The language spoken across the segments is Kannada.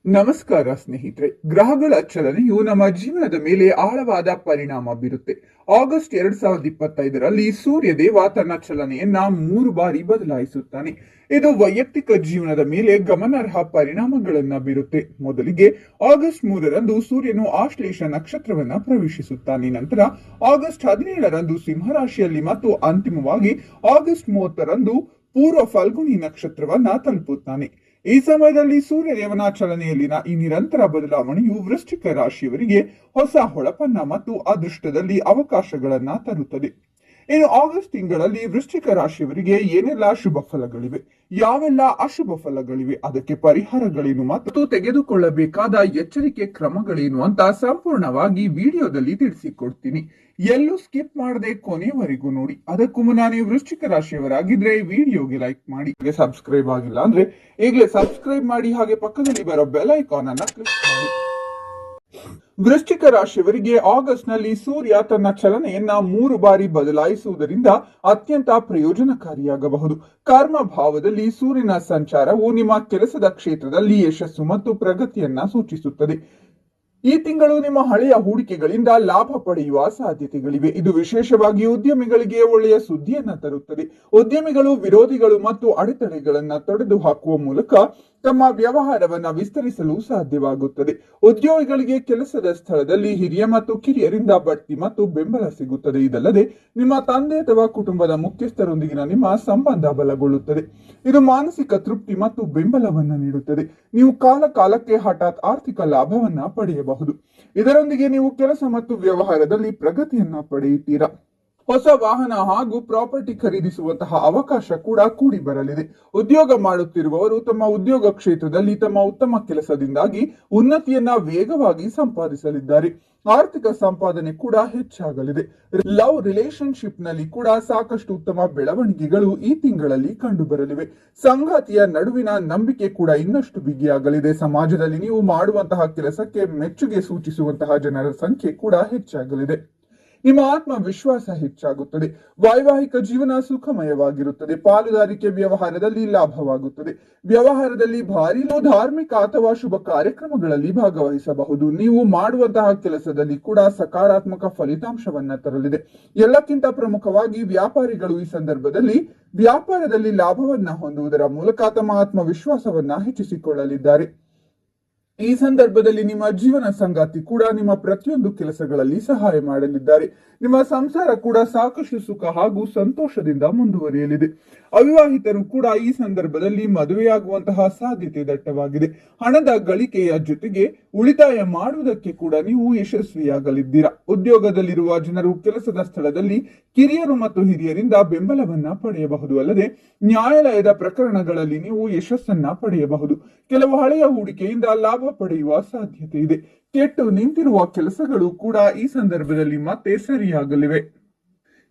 ನಮಸ್ಕಾರ ಸ್ನೇಹಿತರೆ. ಗ್ರಹಗಳ ಚಲನೆಯು ನಮ್ಮ ಜೀವನದ ಮೇಲೆ ಆಳವಾದ ಪರಿಣಾಮ ಬೀರುತ್ತೆ. ಆಗಸ್ಟ್ 2025ರಲ್ಲಿ ಸೂರ್ಯದೇವ ತನ್ನ ಚಲನೆಯನ್ನ 3 ಬಾರಿ ಬದಲಾಯಿಸುತ್ತಾನೆ. ಇದು ವೈಯಕ್ತಿಕ ಜೀವನದ ಮೇಲೆ ಗಮನಾರ್ಹ ಪರಿಣಾಮಗಳನ್ನ ಬೀರುತ್ತೆ. ಮೊದಲಿಗೆ ಆಗಸ್ಟ್ 3ರಂದು ಸೂರ್ಯನು ಆಶ್ಲೇಷ ನಕ್ಷತ್ರವನ್ನ ಪ್ರವೇಶಿಸುತ್ತಾನೆ. ನಂತರ ಆಗಸ್ಟ್ 17ರಂದು ಸಿಂಹರಾಶಿಯಲ್ಲಿ ಮತ್ತು ಅಂತಿಮವಾಗಿ ಆಗಸ್ಟ್ 30ರಂದು ಪೂರ್ವ ಫಲ್ಗುಣಿ ನಕ್ಷತ್ರವನ್ನ ತಲುಪುತ್ತಾನೆ. ಈ ಸಮಯದಲ್ಲಿ ಸೂರ್ಯದೇವನ ಚಲನೆಯಲ್ಲಿನ ಈ ನಿರಂತರ ಬದಲಾವಣೆಯು ವೃಶ್ಚಿಕ ರಾಶಿಯವರಿಗೆ ಹೊಸ ಹೊಳಪನ್ನ ಮತ್ತು ಅದೃಷ್ಟದಲ್ಲಿ ಅವಕಾಶಗಳನ್ನ ತರುತ್ತದೆ. ಇನ್ನು ಆಗಸ್ಟ್ ತಿಂಗಳಲ್ಲಿ ವೃಶ್ಚಿಕ ರಾಶಿಯವರಿಗೆ ಏನೆಲ್ಲ ಶುಭ ಫಲಗಳಿವೆ, ಯಾವೆಲ್ಲ ಅಶುಭ ಫಲಗಳಿವೆ, ಅದಕ್ಕೆ ಪರಿಹಾರಗಳೇನು ಮತ್ತು ತೆಗೆದುಕೊಳ್ಳಬೇಕಾದ ಎಚ್ಚರಿಕೆ ಕ್ರಮಗಳೇನು ಅಂತ ಸಂಪೂರ್ಣವಾಗಿ ವಿಡಿಯೋದಲ್ಲಿ ತಿಳಿಸಿಕೊಡ್ತೀನಿ. ಎಲ್ಲೂ ಸ್ಕಿಪ್ ಮಾಡದೆ ಕೊನೆಯವರೆಗೂ ನೋಡಿ. ಅದಕ್ಕೂ ಮುನ್ನ ನೀವು ವೃಶ್ಚಿಕ ರಾಶಿಯವರಾಗಿದ್ರೆ ವಿಡಿಯೋಗೆ ಲೈಕ್ ಮಾಡಿ, ಸಬ್ಸ್ಕ್ರೈಬ್ ಆಗಿಲ್ಲ ಅಂದ್ರೆ ಈಗಲೇ ಸಬ್ಸ್ಕ್ರೈಬ್ ಮಾಡಿ, ಹಾಗೆ ಪಕ್ಕದಲ್ಲಿ ಬರೋ ಬೆಲ್ ಐಕಾನ್ ಅನ್ನ ಕ್ಲಿಕ್ ಮಾಡಿ. ವೃಶ್ಚಿಕ ರಾಶಿಯವರಿಗೆ ಆಗಸ್ಟ್ ನಲ್ಲಿ ಸೂರ್ಯ ತನ್ನ ಚಲನೆಯನ್ನ 3 ಬಾರಿ ಬದಲಾಯಿಸುವುದರಿಂದ ಅತ್ಯಂತ ಪ್ರಯೋಜನಕಾರಿಯಾಗಬಹುದು. ಕರ್ಮ ಭಾವದಲ್ಲಿ ಸೂರ್ಯನ ಸಂಚಾರವು ನಿಮ್ಮ ಕೆಲಸದ ಕ್ಷೇತ್ರದಲ್ಲಿ ಯಶಸ್ಸು ಮತ್ತು ಪ್ರಗತಿಯನ್ನ ಸೂಚಿಸುತ್ತದೆ. ಈ ತಿಂಗಳು ನಿಮ್ಮ ಹಳೆಯ ಹೂಡಿಕೆಗಳಿಂದ ಲಾಭ ಪಡೆಯುವ ಸಾಧ್ಯತೆಗಳಿವೆ. ಇದು ವಿಶೇಷವಾಗಿ ಉದ್ಯಮಿಗಳಿಗೆ ಒಳ್ಳೆಯ ಸುದ್ದಿಯನ್ನ ತರುತ್ತದೆ. ಉದ್ಯಮಿಗಳು ವಿರೋಧಿಗಳು ಮತ್ತು ಅಡೆತಡೆಗಳನ್ನ ತೊಡೆದು ಹಾಕುವ ಮೂಲಕ ತಮ್ಮ ವ್ಯವಹಾರವನ್ನ ವಿಸ್ತರಿಸಲು ಸಾಧ್ಯವಾಗುತ್ತದೆ. ಉದ್ಯೋಗಿಗಳಿಗೆ ಕೆಲಸದ ಸ್ಥಳದಲ್ಲಿ ಹಿರಿಯ ಮತ್ತು ಕಿರಿಯರಿಂದ ಬಡ್ತಿ ಮತ್ತು ಬೆಂಬಲ ಸಿಗುತ್ತದೆ. ಇದಲ್ಲದೆ ನಿಮ್ಮ ತಂದೆ ಅಥವಾ ಕುಟುಂಬದ ಮುಖ್ಯಸ್ಥರೊಂದಿಗಿನ ನಿಮ್ಮ ಸಂಬಂಧ ಬಲಗೊಳ್ಳುತ್ತದೆ. ಇದು ಮಾನಸಿಕ ತೃಪ್ತಿ ಮತ್ತು ಬೆಂಬಲವನ್ನ ನೀಡುತ್ತದೆ. ನೀವು ಕಾಲಕ್ಕೆ ಹಠಾತ್ ಆರ್ಥಿಕ ಲಾಭವನ್ನ ಪಡೆಯಬಹುದು. ಇದರೊಂದಿಗೆ ನೀವು ಕೆಲಸ ಮತ್ತು ವ್ಯವಹಾರದಲ್ಲಿ ಪ್ರಗತಿಯನ್ನ ಪಡೆಯುತ್ತೀರಾ. ಹೊಸ ವಾಹನ ಹಾಗೂ ಪ್ರಾಪರ್ಟಿ ಖರೀದಿಸುವಂತಹ ಅವಕಾಶ ಕೂಡ ಕೂಡಿ ಬರಲಿದೆ. ಉದ್ಯೋಗ ಮಾಡುತ್ತಿರುವವರು ತಮ್ಮ ಉದ್ಯೋಗ ಕ್ಷೇತ್ರದಲ್ಲಿ ತಮ್ಮ ಉತ್ತಮ ಕೆಲಸದಿಂದಾಗಿ ಉನ್ನತಿಯನ್ನ ವೇಗವಾಗಿ ಸಂಪಾದಿಸಲಿದ್ದಾರೆ. ಆರ್ಥಿಕ ಸಂಪಾದನೆ ಕೂಡ ಹೆಚ್ಚಾಗಲಿದೆ. ಲವ್ ರಿಲೇಶನ್ಶಿಪ್ ನಲ್ಲಿ ಕೂಡ ಸಾಕಷ್ಟು ಉತ್ತಮ ಬೆಳವಣಿಗೆಗಳು ಈ ತಿಂಗಳಲ್ಲಿ ಕಂಡು ಬರಲಿವೆ. ಸಂಗಾತಿಯ ನಡುವಿನ ನಂಬಿಕೆ ಕೂಡ ಇನ್ನಷ್ಟು ಬಿಗಿಯಾಗಲಿದೆ. ಸಮಾಜದಲ್ಲಿ ನೀವು ಮಾಡುವಂತಹ ಕೆಲಸಕ್ಕೆ ಮೆಚ್ಚುಗೆ ಸೂಚಿಸುವಂತಹ ಜನರ ಸಂಖ್ಯೆ ಕೂಡ ಹೆಚ್ಚಾಗಲಿದೆ. ನಿಮ್ಮ ಆತ್ಮವಿಶ್ವಾಸ ಹೆಚ್ಚಾಗುತ್ತದೆ. ವೈವಾಹಿಕ ಜೀವನ ಸುಖಮಯವಾಗಿರುತ್ತದೆ. ಪಾಲುದಾರಿಕೆ ವ್ಯವಹಾರದಲ್ಲಿ ಲಾಭವಾಗುತ್ತದೆ. ವ್ಯವಹಾರದಲ್ಲಿ ಭಾರಿ ಧಾರ್ಮಿಕ ಅಥವಾ ಶುಭ ಕಾರ್ಯಕ್ರಮಗಳಲ್ಲಿ ಭಾಗವಹಿಸಬಹುದು. ನೀವು ಮಾಡುವಂತಹ ಕೆಲಸದಲ್ಲಿ ಕೂಡ ಸಕಾರಾತ್ಮಕ ಫಲಿತಾಂಶವನ್ನ ತರಲಿದೆ. ಎಲ್ಲಕ್ಕಿಂತ ಪ್ರಮುಖವಾಗಿ ವ್ಯಾಪಾರಿಗಳು ಈ ಸಂದರ್ಭದಲ್ಲಿ ವ್ಯಾಪಾರದಲ್ಲಿ ಲಾಭವನ್ನ ಹೊಂದುವುದರ ಮೂಲಕ ತಮ್ಮ ಆತ್ಮವಿಶ್ವಾಸವನ್ನ ಹೆಚ್ಚಿಸಿಕೊಳ್ಳಲಿದ್ದಾರೆ. ಈ ಸಂದರ್ಭದಲ್ಲಿ ನಿಮ್ಮ ಜೀವನ ಸಂಗಾತಿ ಕೂಡ ನಿಮ್ಮ ಪ್ರತಿಯೊಂದು ಕೆಲಸಗಳಲ್ಲಿ ಸಹಾಯ ಮಾಡಲಿದ್ದಾರೆ. ನಿಮ್ಮ ಸಂಸಾರ ಕೂಡ ಸಾಕಷ್ಟು ಸುಖ ಹಾಗೂ ಸಂತೋಷದಿಂದ ಮುಂದುವರಿಯಲಿದೆ. ಅವಿವಾಹಿತರು ಕೂಡ ಈ ಸಂದರ್ಭದಲ್ಲಿ ಮದುವೆಯಾಗುವಂತಹ ಸಾಧ್ಯತೆ ದಟ್ಟವಾಗಿದೆ. ಹಣದ ಗಳಿಕೆಯ ಜೊತೆಗೆ ಉಳಿತಾಯ ಮಾಡುವುದಕ್ಕೆ ಕೂಡ ನೀವು ಯಶಸ್ವಿಯಾಗಲಿದ್ದೀರಾ. ಉದ್ಯೋಗದಲ್ಲಿರುವ ಜನರು ಕೆಲಸದ ಸ್ಥಳದಲ್ಲಿ ಕಿರಿಯರು ಮತ್ತು ಹಿರಿಯರಿಂದ ಬೆಂಬಲವನ್ನ ಪಡೆಯಬಹುದು. ಅಲ್ಲದೆ ನ್ಯಾಯಾಲಯದ ಪ್ರಕರಣಗಳಲ್ಲಿ ನೀವು ಯಶಸ್ಸನ್ನ ಪಡೆಯಬಹುದು. ಕೆಲವು ಹಳೆಯ ಹೂಡಿಕೆಯಿಂದ ಲಾಭ ಪಡೆಯುವ ಸಾಧ್ಯತೆ ಇದೆ. ಕೆಟ್ಟು ನಿಂತಿರುವ ಕೆಲಸಗಳು ಕೂಡ ಈ ಸಂದರ್ಭದಲ್ಲಿ ಮತ್ತೆ ಸರಿಯಾಗಲಿವೆ.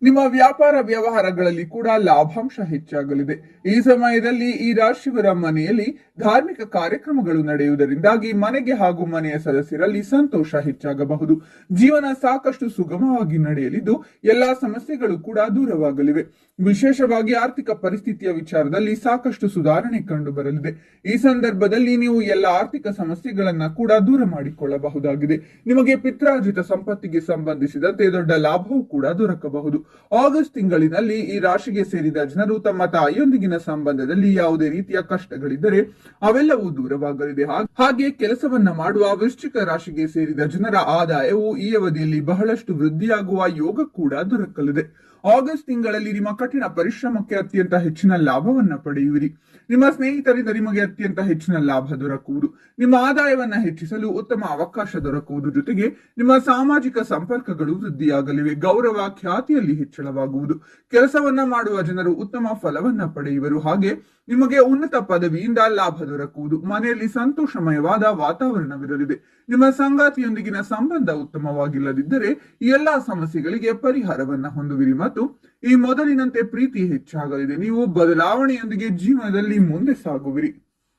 ನಿಮ್ಮ ವ್ಯಾಪಾರ ವ್ಯವಹಾರಗಳಲ್ಲಿ ಕೂಡ ಲಾಭಾಂಶ ಹೆಚ್ಚಾಗಲಿದೆ. ಈ ಸಮಯದಲ್ಲಿ ಈ ರಾಶಿಯವರ ಮನೆಯಲ್ಲಿ ಧಾರ್ಮಿಕ ಕಾರ್ಯಕ್ರಮಗಳು ನಡೆಯುವುದರಿಂದಾಗಿ ಮನೆಗೆ ಹಾಗೂ ಮನೆಯ ಸದಸ್ಯರಲ್ಲಿ ಸಂತೋಷ ಹೆಚ್ಚಾಗಬಹುದು. ಜೀವನ ಸಾಕಷ್ಟು ಸುಗಮವಾಗಿ ನಡೆಯಲಿದ್ದು ಎಲ್ಲಾ ಸಮಸ್ಯೆಗಳು ಕೂಡ ದೂರವಾಗಲಿವೆ. ವಿಶೇಷವಾಗಿ ಆರ್ಥಿಕ ಪರಿಸ್ಥಿತಿಯ ವಿಚಾರದಲ್ಲಿ ಸಾಕಷ್ಟು ಸುಧಾರಣೆ ಕಂಡು ಬರಲಿದೆ. ಈ ಸಂದರ್ಭದಲ್ಲಿ ನೀವು ಎಲ್ಲ ಆರ್ಥಿಕ ಸಮಸ್ಯೆಗಳನ್ನ ಕೂಡ ದೂರ ಮಾಡಿಕೊಳ್ಳಬಹುದಾಗಿದೆ. ನಿಮಗೆ ಪಿತ್ರಾರ್ಜಿತ ಸಂಪತ್ತಿಗೆ ಸಂಬಂಧಿಸಿದಂತೆ ದೊಡ್ಡ ಲಾಭವೂ ಕೂಡ ದೊರಕಬಹುದು. ಆಗಸ್ಟ್ ತಿಂಗಳಿನಲ್ಲಿ ಈ ರಾಶಿಗೆ ಸೇರಿದ ಜನರು ತಮ್ಮ ತಾಯಿಯೊಂದಿಗಿನ ಸಂಬಂಧದಲ್ಲಿ ಯಾವುದೇ ರೀತಿಯ ಕಷ್ಟಗಳಿದ್ದರೆ ಅವೆಲ್ಲವೂ ದೂರವಾಗಲಿದೆ. ಹಾಗೆ ಕೆಲಸವನ್ನ ಮಾಡುವ ವೃಶ್ಚಿಕ ರಾಶಿಗೆ ಸೇರಿದ ಜನರ ಆದಾಯವು ಈ ಅವಧಿಯಲ್ಲಿ ಬಹಳಷ್ಟು ವೃದ್ಧಿಯಾಗುವ ಯೋಗ ಕೂಡ ದೊರಕಲಿದೆ. ಆಗಸ್ಟ್ ತಿಂಗಳಲ್ಲಿ ನಿಮ್ಮ ಕಠಿಣ ಪರಿಶ್ರಮಕ್ಕೆ ಅತ್ಯಂತ ಹೆಚ್ಚಿನ ಲಾಭವನ್ನ ಪಡೆಯುವಿರಿ. ನಿಮ್ಮ ಸ್ನೇಹಿತರಿಂದ ನಿಮಗೆ ಅತ್ಯಂತ ಹೆಚ್ಚಿನ ಲಾಭ ದೊರಕುವುದು. ನಿಮ್ಮ ಆದಾಯವನ್ನ ಹೆಚ್ಚಿಸಲು ಉತ್ತಮ ಅವಕಾಶ ದೊರಕುವುದು. ಜೊತೆಗೆ ನಿಮ್ಮ ಸಾಮಾಜಿಕ ಸಂಪರ್ಕಗಳು ವೃದ್ಧಿಯಾಗಲಿವೆ. ಗೌರವ ಖ್ಯಾತಿಯಲ್ಲಿ ಹೆಚ್ಚಳವಾಗುವುದು. ಕೆಲಸವನ್ನ ಮಾಡುವ ಜನರು ಉತ್ತಮ ಫಲವನ್ನ ಪಡೆಯುವರು. ಹಾಗೆ ನಿಮಗೆ ಉನ್ನತ ಪದವಿಯಿಂದ ಲಾಭ ದೊರಕುವುದು. ಮನೆಯಲ್ಲಿ ಸಂತೋಷಮಯವಾದ ವಾತಾವರಣವಿರಲಿದೆ. ನಿಮ್ಮ ಸಂಗಾತಿಯೊಂದಿಗಿನ ಸಂಬಂಧ ಉತ್ತಮವಾಗಿಲ್ಲದಿದ್ದರೆ ಈ ಎಲ್ಲಾ ಸಮಸ್ಯೆಗಳಿಗೆ ಪರಿಹಾರವನ್ನ ಹೊಂದುವಿರಿ ಮತ್ತು ಈ ಮೊದಲಿನಂತೆ ಪ್ರೀತಿ ಹೆಚ್ಚಾಗಲಿದೆ. ನೀವು ಬದಲಾವಣೆಯೊಂದಿಗೆ ಜೀವನದಲ್ಲಿ ಮುಂದೆ ಸಾಗುವಿರಿ.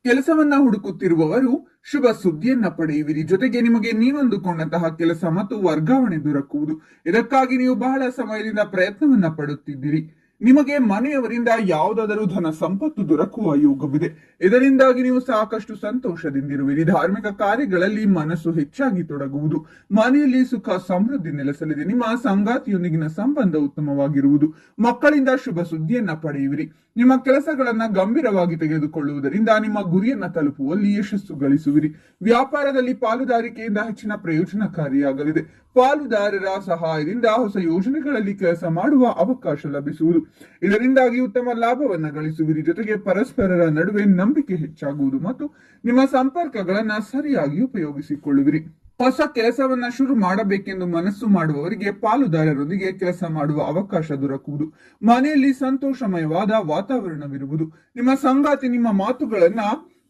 ಕೆಲಸವನ್ನ ಹುಡುಕುತ್ತಿರುವವರು ಶುಭ ಸುದ್ದಿಯನ್ನ ಪಡೆಯುವಿರಿ. ಜೊತೆಗೆ ನಿಮಗೆ ನೀವಂದುಕೊಂಡಂತಹ ಕೆಲಸ ಮತ್ತು ವರ್ಗಾವಣೆ ದೊರಕುವುದು. ಇದಕ್ಕಾಗಿ ನೀವು ಬಹಳ ಸಮಯದಿಂದ ಪ್ರಯತ್ನವನ್ನ ಪಡುತ್ತಿದ್ದೀರಿ. ನಿಮಗೆ ಮನೆಯವರಿಂದ ಯಾವುದಾದರೂ ಧನ ಸಂಪತ್ತು ದೊರಕುವ ಯೋಗವಿದೆ. ಇದರಿಂದಾಗಿ ನೀವು ಸಾಕಷ್ಟು ಸಂತೋಷದಿಂದಿರುವಿರಿ. ಧಾರ್ಮಿಕ ಕಾರ್ಯಗಳಲ್ಲಿ ಮನಸ್ಸು ಹೆಚ್ಚಾಗಿ ತೊಡಗುವುದು. ಮನೆಯಲ್ಲಿ ಸುಖ ಸಮೃದ್ಧಿ ನೆಲೆಸಲಿದೆ. ನಿಮ್ಮ ಸಂಗಾತಿಯೊಂದಿಗಿನ ಸಂಬಂಧ ಉತ್ತಮವಾಗಿರುವುದು. ಮಕ್ಕಳಿಂದ ಶುಭ ಸುದ್ದಿಯನ್ನ ಪಡೆಯುವಿರಿ. ನಿಮ್ಮ ಕೆಲಸಗಳನ್ನ ಗಂಭೀರವಾಗಿ ತೆಗೆದುಕೊಳ್ಳುವುದರಿಂದ ನಿಮ್ಮ ಗುರಿಯನ್ನ ತಲುಪುವಲ್ಲಿ ಯಶಸ್ಸು ಗಳಿಸುವಿರಿ. ವ್ಯಾಪಾರದಲ್ಲಿ ಪಾಲುದಾರಿಕೆಯಿಂದ ಹೆಚ್ಚಿನ ಪ್ರಯೋಜನಕಾರಿಯಾಗಲಿದೆ. ಪಾಲುದಾರರ ಸಹಾಯದಿಂದ ಹೊಸ ಯೋಜನೆಗಳಲ್ಲಿ ಕೆಲಸ ಮಾಡುವ ಅವಕಾಶ ಲಭಿಸುವುದು. ಇದರಿಂದಾಗಿ ಉತ್ತಮ ಲಾಭವನ್ನ ಗಳಿಸುವಿರಿ. ಜೊತೆಗೆ ಪರಸ್ಪರರ ನಡುವೆ ನಂಬಿಕೆ ಹೆಚ್ಚಾಗುವುದು ಮತ್ತು ನಿಮ್ಮ ಸಂಪರ್ಕಗಳನ್ನ ಸರಿಯಾಗಿ ಉಪಯೋಗಿಸಿಕೊಳ್ಳುವಿರಿ. ಹೊಸ ಕೆಲಸವನ್ನ ಶುರು ಮಾಡಬೇಕೆಂದು ಮನಸ್ಸು ಮಾಡುವವರಿಗೆ ಪಾಲುದಾರರೊಂದಿಗೆ ಕೆಲಸ ಮಾಡುವ ಅವಕಾಶ ದೊರಕುವುದು. ಮನೆಯಲ್ಲಿ ಸಂತೋಷಮಯವಾದ ವಾತಾವರಣವಿರುವುದು. ನಿಮ್ಮ ಸಂಗಾತಿ ನಿಮ್ಮ ಮಾತುಗಳನ್ನ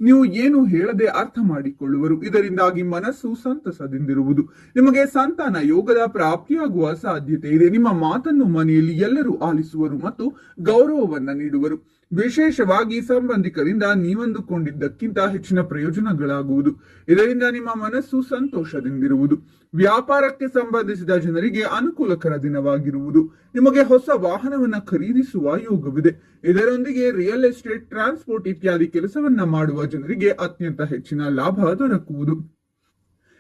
ನೀವು ಏನು ಹೇಳದೆ ಅರ್ಥ ಮಾಡಿಕೊಳ್ಳುವರು. ಇದರಿಂದಾಗಿ ಮನಸ್ಸು ಸಂತಸದಿಂದಿರುವುದು. ನಿಮಗೆ ಸಂತಾನ ಯೋಗದ ಪ್ರಾಪ್ತಿಯಾಗುವ ಸಾಧ್ಯತೆ ಇದೆ. ನಿಮ್ಮ ಮಾತನ್ನು ಮನೆಯಲ್ಲಿ ಎಲ್ಲರೂ ಆಲಿಸುವರು ಮತ್ತು ಗೌರವವನ್ನ ನೀಡುವರು. ವಿಶೇಷವಾಗಿ ಸಂಬಂಧಿಕರಿಂದ ನೀವಂದುಕೊಂಡಿದ್ದಕ್ಕಿಂತ ಹೆಚ್ಚಿನ ಪ್ರಯೋಜನಗಳಾಗುವುದು. ಇದರಿಂದ ನಿಮ್ಮ ಮನಸ್ಸು ಸಂತೋಷದಿಂದಿರುವುದು. ವ್ಯಾಪಾರಕ್ಕೆ ಸಂಬಂಧಿಸಿದ ಜನರಿಗೆ ಅನುಕೂಲಕರ ದಿನವಾಗಿರುವುದು. ನಿಮಗೆ ಹೊಸ ವಾಹನವನ್ನ ಖರೀದಿಸುವ ಯೋಗವಿದೆ. ಇದರೊಂದಿಗೆ ರಿಯಲ್ ಎಸ್ಟೇಟ್, ಟ್ರಾನ್ಸ್ಪೋರ್ಟ್ ಇತ್ಯಾದಿ ಕೆಲಸವನ್ನ ಮಾಡುವ ಜನರಿಗೆ ಅತ್ಯಂತ ಹೆಚ್ಚಿನ ಲಾಭ ದೊರಕುವುದು.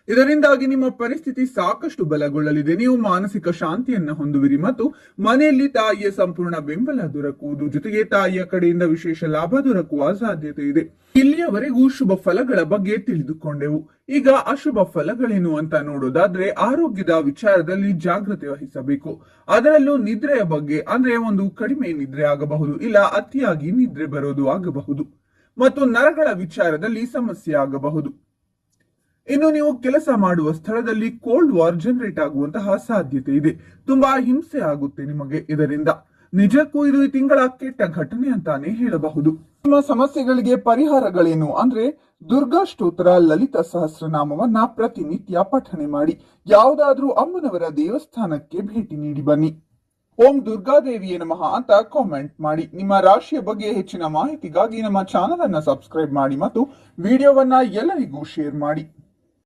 ಇದರಿಂದಾಗಿ ನಿಮ್ಮ ಪರಿಸ್ಥಿತಿ ಸಾಕಷ್ಟು ಬಲಗೊಳ್ಳಲಿದೆ. ನೀವು ಮಾನಸಿಕ ಶಾಂತಿಯನ್ನ ಹೊಂದುವಿರಿ ಮತ್ತು ಮನೆಯಲ್ಲಿ ತಾಯಿಯ ಸಂಪೂರ್ಣ ಬೆಂಬಲ ದೊರಕುವುದು. ಜೊತೆಗೆ ತಾಯಿಯ ಕಡೆಯಿಂದ ವಿಶೇಷ ಲಾಭ ದೊರಕುವ ಸಾಧ್ಯತೆ ಇದೆ. ಇಲ್ಲಿಯವರೆಗೂ ಶುಭ ಫಲಗಳ ಬಗ್ಗೆ ತಿಳಿದುಕೊಂಡೆವು. ಈಗ ಅಶುಭ ಫಲಗಳೇನು ಅಂತ ನೋಡೋದಾದ್ರೆ, ಆರೋಗ್ಯದ ವಿಚಾರದಲ್ಲಿ ಜಾಗೃತೆ ವಹಿಸಬೇಕು. ಅದರಲ್ಲೂ ನಿದ್ರೆಯ ಬಗ್ಗೆ, ಅಂದ್ರೆ ಒಂದು ಕಡಿಮೆ ನಿದ್ರೆ ಆಗಬಹುದು, ಇಲ್ಲ ಅತಿಯಾಗಿ ನಿದ್ರೆ ಬರೋದು ಆಗಬಹುದು, ಮತ್ತು ನರಗಳ ವಿಚಾರದಲ್ಲಿ ಸಮಸ್ಯೆ ಆಗಬಹುದು. ಇನ್ನು ನೀವು ಕೆಲಸ ಮಾಡುವ ಸ್ಥಳದಲ್ಲಿ ಕೋಲ್ಡ್ ವಾರ್ ಜನರೇಟ್ ಆಗುವಂತಹ ಸಾಧ್ಯತೆ ಇದೆ. ತುಂಬಾ ಹಿಂಸೆ ಆಗುತ್ತೆ ನಿಮಗೆ ಇದರಿಂದ. ನಿಜಕ್ಕೂ ಇದು ಈ ತಿಂಗಳ ಕೆಟ್ಟ ಘಟನೆ ಅಂತಾನೆ ಹೇಳಬಹುದು. ನಿಮ್ಮ ಸಮಸ್ಯೆಗಳಿಗೆ ಪರಿಹಾರಗಳೇನು ಅಂದ್ರೆ, ದುರ್ಗಾ ಸ್ತೋತ್ರ, ಲಲಿತ ಸಹಸ್ರನಾಮವನ್ನ ಪ್ರತಿನಿತ್ಯ ಪಠನೆ ಮಾಡಿ. ಯಾವುದಾದ್ರೂ ಅಮ್ಮನವರ ದೇವಸ್ಥಾನಕ್ಕೆ ಭೇಟಿ ನೀಡಿ ಬನ್ನಿ. ಓಂ ದುರ್ಗಾದೇವಿಯೇ ನಮಃ ಅಂತ ಕಾಮೆಂಟ್ ಮಾಡಿ. ನಿಮ್ಮ ರಾಶಿಯ ಬಗ್ಗೆ ಹೆಚ್ಚಿನ ಮಾಹಿತಿಗಾಗಿ ನಮ್ಮ ಚಾನೆಲ್ ಅನ್ನ ಸಬ್ಸ್ಕ್ರೈಬ್ ಮಾಡಿ ಮತ್ತು ವಿಡಿಯೋವನ್ನ ಎಲ್ಲರಿಗೂ ಶೇರ್ ಮಾಡಿ.